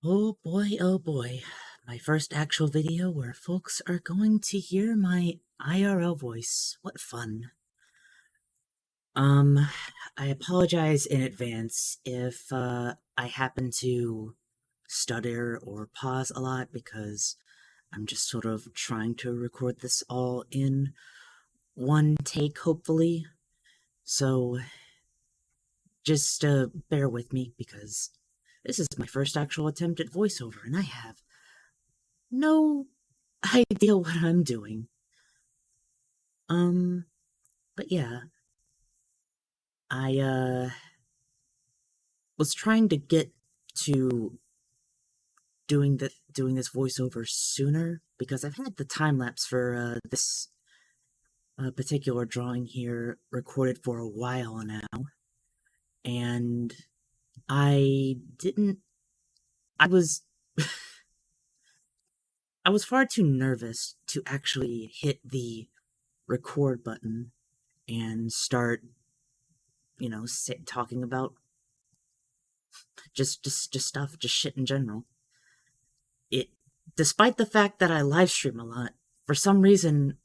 Oh boy. My first actual video where folks are going to hear my IRL voice. What fun. Um, I apologize in advance if I happen to stutter or pause a lot because I'm just sort of trying to record this all in one take, hopefully. So just bear with me because this is my first actual attempt at voiceover and I have no idea what I'm doing. Um, but yeah, I was trying to get to doing this voiceover sooner because I've had the time lapse for this particular drawing here recorded for a while now, and I didn't. I was I was far too nervous to actually hit the record button and start, talking about just stuff, just shit in general. It, despite the fact that I live stream a lot, for some reason,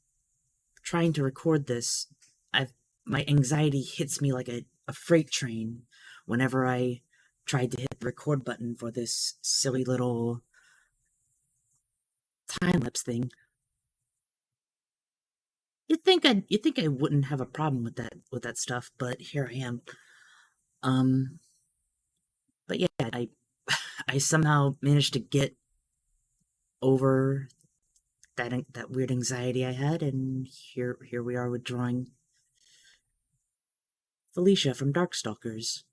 trying to record this, I've my anxiety hits me like a freight train whenever I tried to hit the record button for this silly little time lapse thing. You think I wouldn't have a problem with that stuff, but here I am. Um, but yeah, I somehow managed to get over that weird anxiety I had, and here we are with drawing Felicia from Darkstalkers,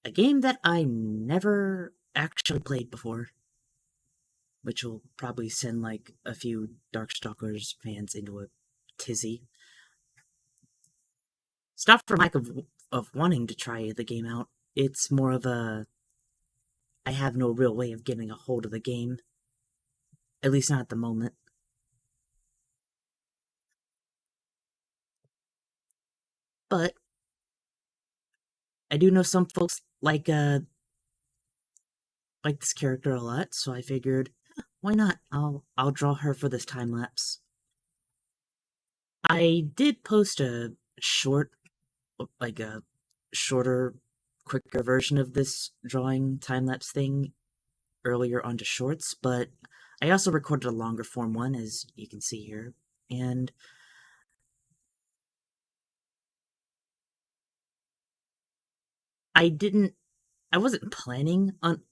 a game that I never actually played before, which will probably send like a few Darkstalkers fans into a tizzy. It's not for lack of wanting to try the game out. It's more of a I have no real way of getting a hold of the game, at least not at the moment. But I do know some folks like this character a lot, so I figured, why not? I'll draw her for this time lapse. I did post a short, like a shorter, quicker version of this drawing time lapse thing earlier onto shorts, but I also recorded a longer form one, as you can see here, and I didn't, I wasn't planning on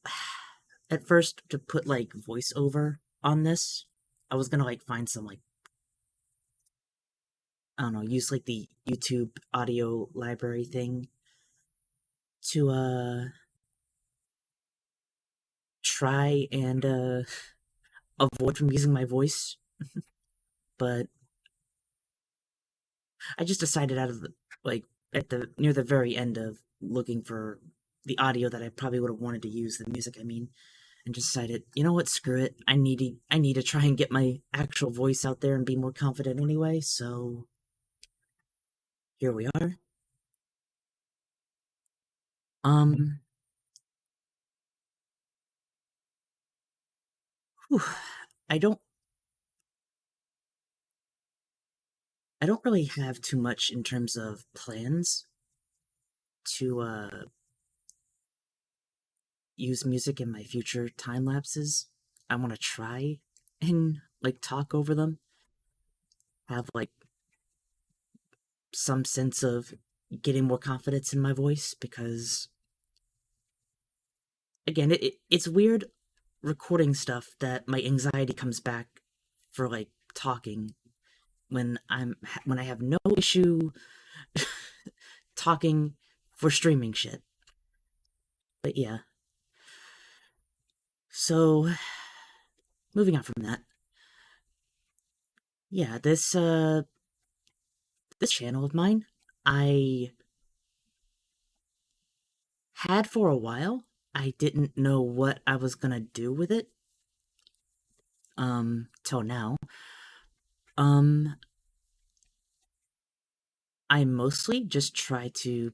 at first to put like voiceover on this. I was gonna like find some like I don't know, use like the YouTube audio library thing to try and avoid from using my voice, but I just decided out of the like at the near the very end of looking for the audio that I probably would have wanted to use, the music I mean, and just decided, you know what, screw it. I need to try and get my actual voice out there and be more confident anyway, so here we are. Um whew, I don't I don't really have too much in terms of plans to use music in my future time lapses. I want to try and like talk over them, have like some sense of getting more confidence in my voice because again, it's weird recording stuff that my anxiety comes back for like talking when I have no issue talking for streaming shit. But yeah. So moving on from that. Yeah, this channel of mine I had for a while. I didn't know what I was gonna do with it. Till now. Um, I mostly just try to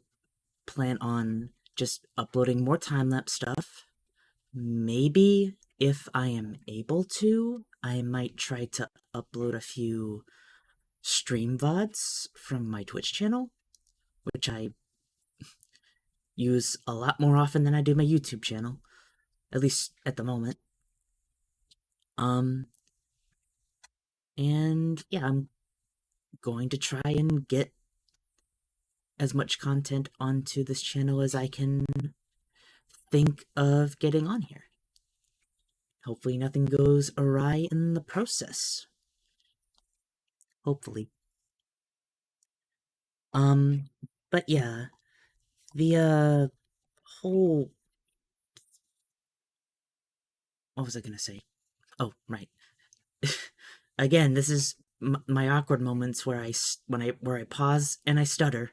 plan on just uploading more time lapse stuff, maybe if I am able to, I might try to upload a few stream VODs from my Twitch channel, which I use a lot more often than I do my YouTube channel, at least at the moment. Um, and yeah, I'm going to try and get as much content onto this channel as I can think of getting on here. Hopefully nothing goes awry in the process. Hopefully. Um, but yeah, the whole what was I gonna say? Oh, right. Again, this is my awkward moments where I pause and I stutter.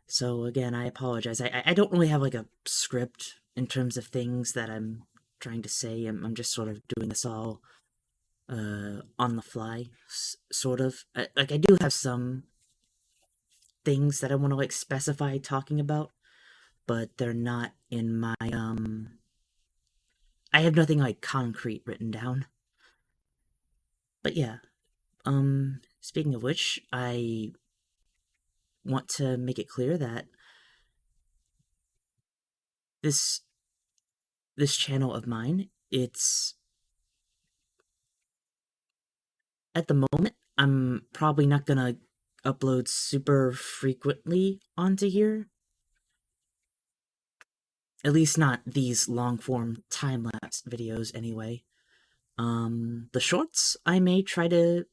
So again, I apologize. I don't really have like a script in terms of things that I'm trying to say. I'm just sort of doing this all on the fly, sort of. Like I do have some things that I want to like specify talking about, but they're not in my I have nothing like concrete written down. But yeah, speaking of which, I want to make it clear that this this channel of mine, it's at the moment I'm probably not gonna upload super frequently onto here. At least not these long form time lapse videos anyway. The shorts I may try to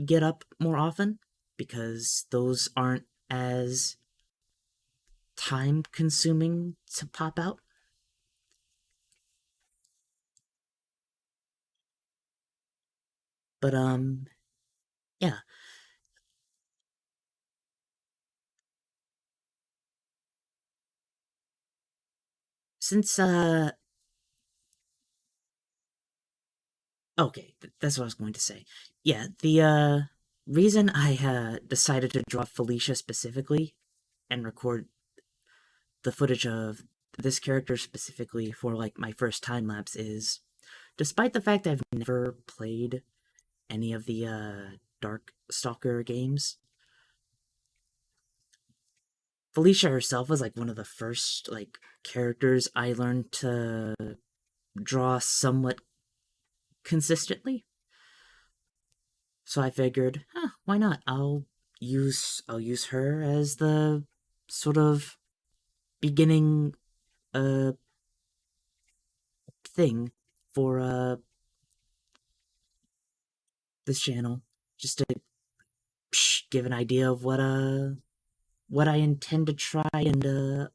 get up more often because those aren't as time consuming to pop out. But yeah, since okay, that's what I was going to say. Yeah, the reason I decided to draw Felicia specifically and record the footage of this character specifically for like my first time lapse is despite the fact I've never played any of the Dark Stalker games, Felicia herself was like one of the first like characters I learned to draw somewhat consistently. So I figured, why not? I'll use her as the sort of beginning uh thing for this channel, just to give an idea of what I intend to try and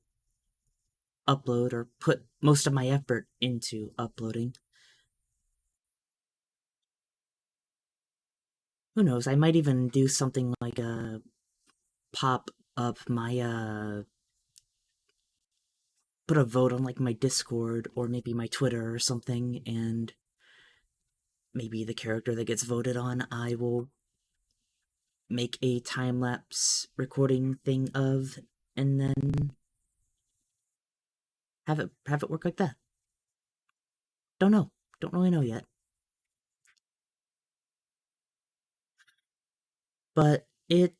upload or put most of my effort into uploading. Who knows? I might even do something like pop up my put a vote on like my Discord or maybe my Twitter or something, and maybe the character that gets voted on I will make a time lapse recording thing of, and then have it work like that. Don't know. Don't really know yet. But it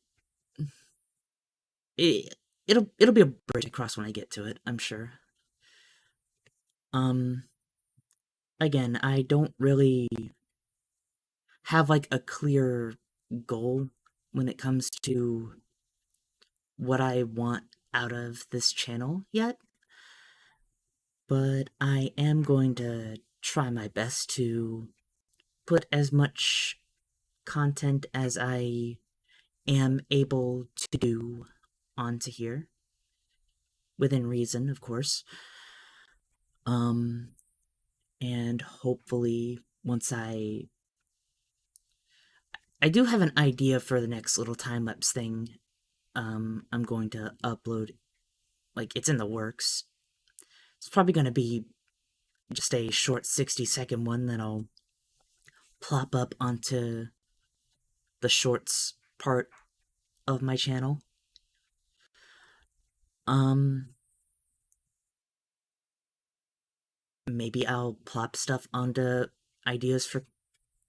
it'll be a bridge across when I get to it, I'm sure. Um Again, I don't really have like a clear goal when it comes to what I want out of this channel yet, but I am going to try my best to put as much content as I am able to do onto here, within reason, of course. Um, and hopefully, once I do have an idea for the next little time lapse thing, I'm going to upload. Like it's in the works. It's probably going to be just a short 60-second one that I'll plop up onto the shorts part of my channel. Um, maybe I'll plop stuff onto ideas for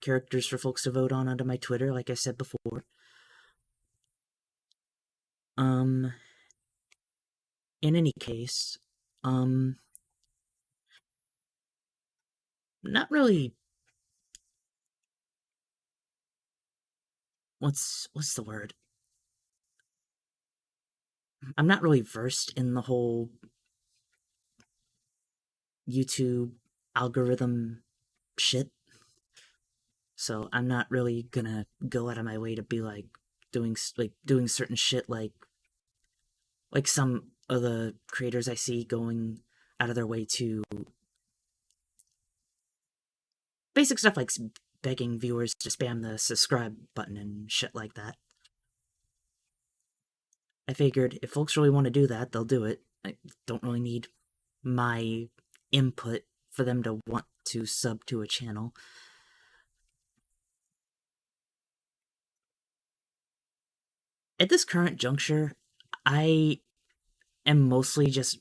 characters for folks to vote on onto my Twitter, like I said before. Um, in any case, um, not really. What's the word? I'm not really versed in the whole YouTube algorithm shit, so I'm not really gonna go out of my way to be like doing certain shit like some of the creators I see going out of their way to basic stuff like begging viewers to spam the subscribe button and shit like that. I figured if folks really want to do that, they'll do it. I don't really need my input for them to want to sub to a channel. At this current juncture, I am mostly just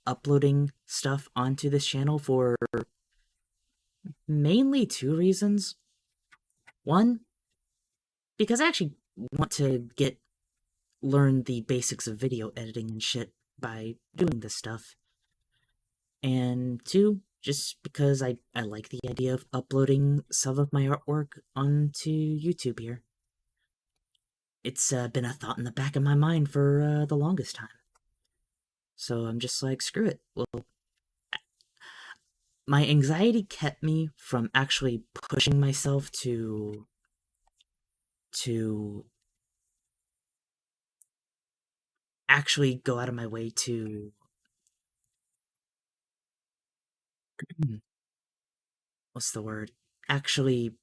uploading stuff onto this channel for mainly two reasons. One, because I actually want to learn the basics of video editing and shit by doing this stuff. And two, just because I like the idea of uploading some of my artwork onto YouTube here. It's been a thought in the back of my mind for the longest time. So I'm just like, screw it. Well, my anxiety kept me from actually pushing myself to actually go out of my way to what's the word? Actually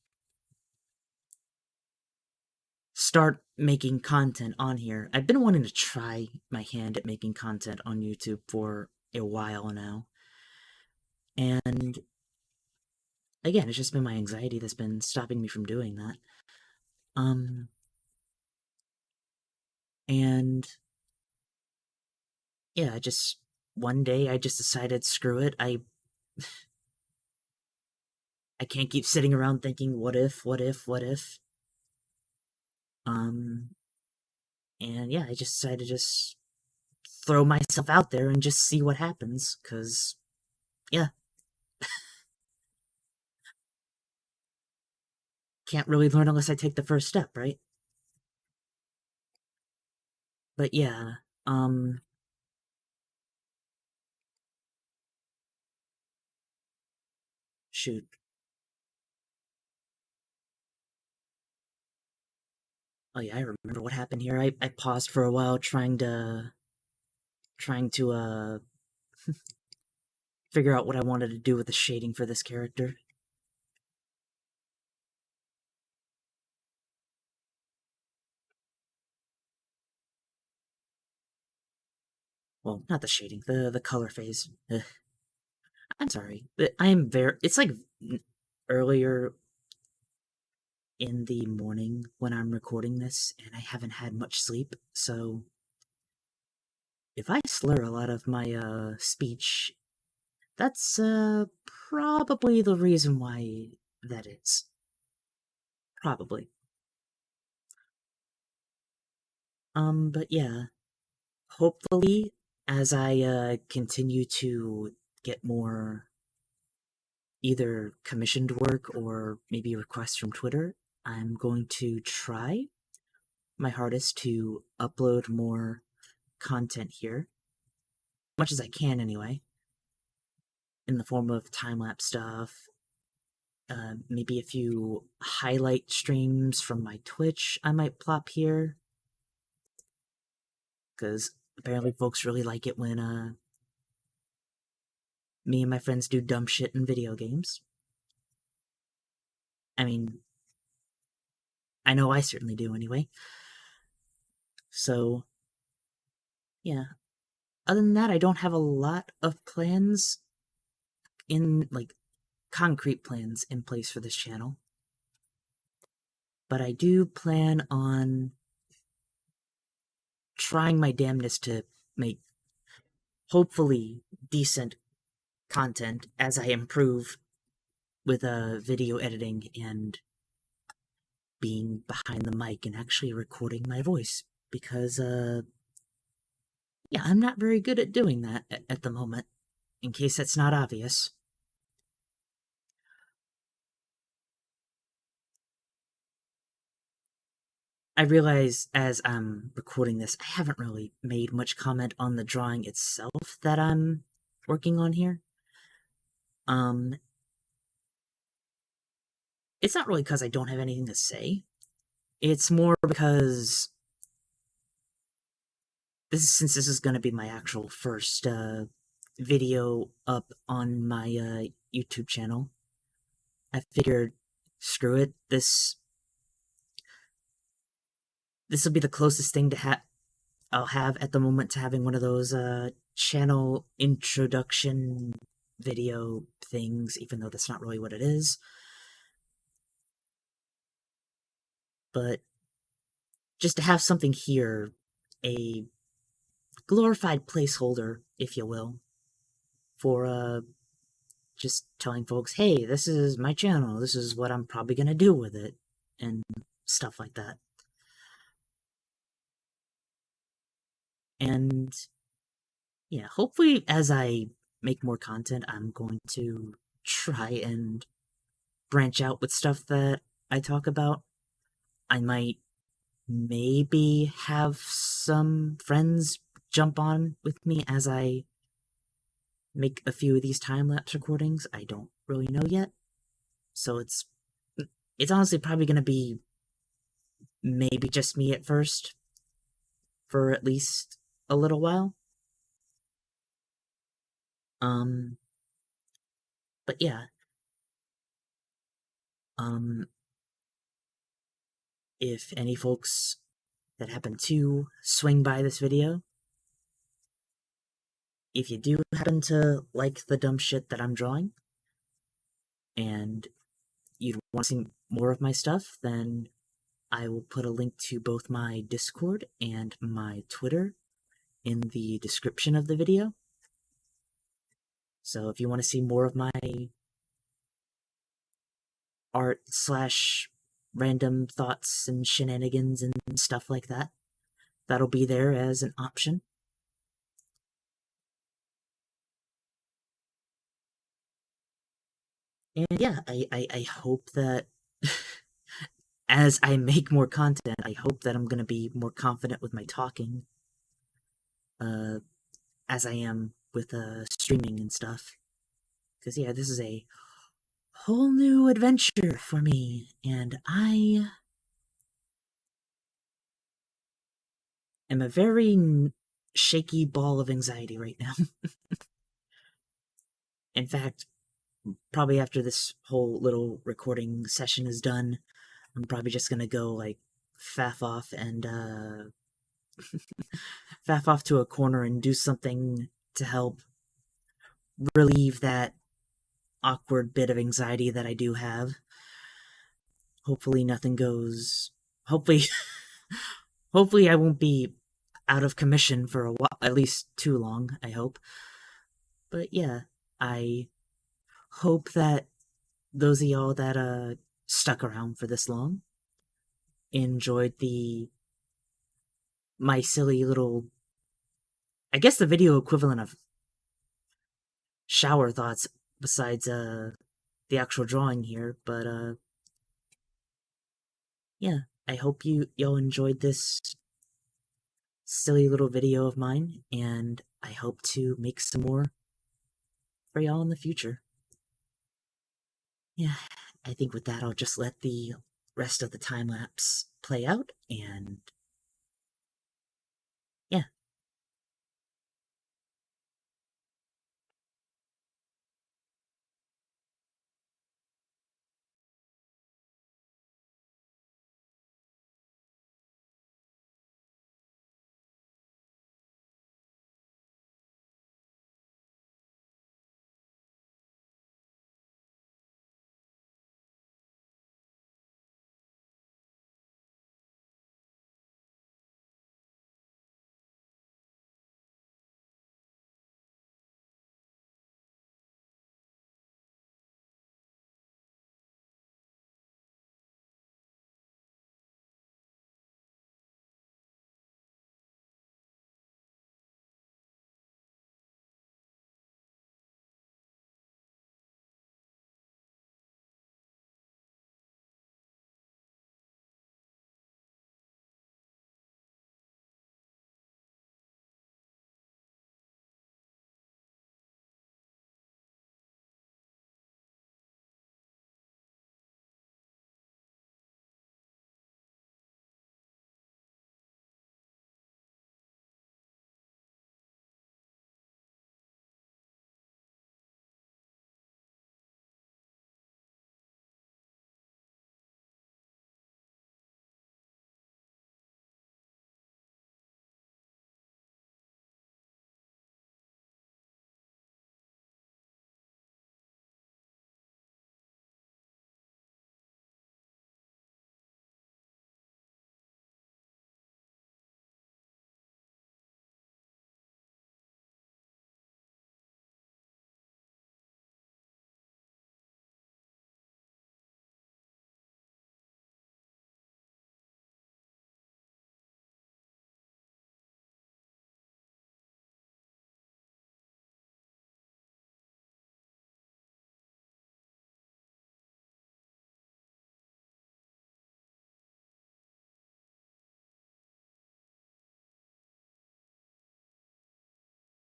start making content on here. I've been wanting to try my hand at making content on YouTube for a while now. And again, it's just been my anxiety that's been stopping me from doing that. Um and yeah, I just one day I just decided screw it. I can't keep sitting around thinking what if, what if, what if. Um and yeah, I just decided to just throw myself out there and just see what happens cuz yeah, can't really learn unless I take the first step, right? But yeah, um shoot. Oh yeah, I remember what happened here. I paused for a while trying to figure out what I wanted to do with the shading for this character. Well, not the shading, the color phase. Ugh. I'm sorry. I am very it's like earlier in the morning when I'm recording this and I haven't had much sleep. So if I slur a lot of my speech, that's probably the reason why that is. Probably. But yeah, hopefully as I continue to get more either commissioned work or maybe requests from Twitter, I'm going to try my hardest to upload more content here, much as I can anyway, in the form of time lapse stuff, maybe a few highlight streams from my Twitch I might plop here, because apparently folks really like it when me and my friends do dumb shit in video games. I mean, I know I certainly do anyway. So, yeah. Other than that, I don't have a lot of plans in, like, concrete plans in place for this channel. But I do plan on trying my damnedest to make hopefully decent content as I improve with video editing and being behind the mic and actually recording my voice because yeah, I'm not very good at doing that at the moment, in case that's not obvious. I realize as I'm recording this, I haven't really made much comment on the drawing itself that I'm working on here. Um, it's not really because I don't have anything to say. It's more because since this is going to be my actual first video up on my YouTube channel, I figured, screw it, this will be the closest thing I'll have at the moment to having one of those channel introduction video things, even though that's not really what it is. But just to have something here, a glorified placeholder, if you will, for just telling folks, hey, this is my channel, this is what I'm probably gonna do with it, and stuff like that. And yeah, hopefully as I make more content, I'm going to try and branch out with stuff that I talk about. I might maybe have some friends jump on with me as I make a few of these time-lapse recordings. I don't really know yet. So it's honestly probably going to be maybe just me at first for at least a little while. Um but yeah. Um if any folks that happen to swing by this video, if you do happen to like the dumb shit that I'm drawing, and you'd want to see more of my stuff, then I will put a link to both my Discord and my Twitter in the description of the video. So if you want to see more of my art slash random thoughts and shenanigans and stuff like that, that'll be there as an option. And yeah, I hope that as I make more content, I hope that I'm going to be more confident with my talking uh, as I am with streaming and stuff. Because yeah, this is a whole new adventure for me, and I am a very shaky ball of anxiety right now. In fact, probably after this whole little recording session is done, I'm probably just gonna go like faff off and faff off to a corner and do something to help relieve that awkward bit of anxiety that I do have. Hopefully nothing goes. Hopefully, hopefully I won't be out of commission for a while, at least too long. I hope. But yeah, I hope that those of y'all that stuck around for this long enjoyed my silly little, I guess the video equivalent of shower thoughts besides the actual drawing here, but yeah, I hope y'all enjoyed this silly little video of mine, and I hope to make some more for y'all in the future. Yeah, I think with that I'll just let the rest of the time lapse play out, and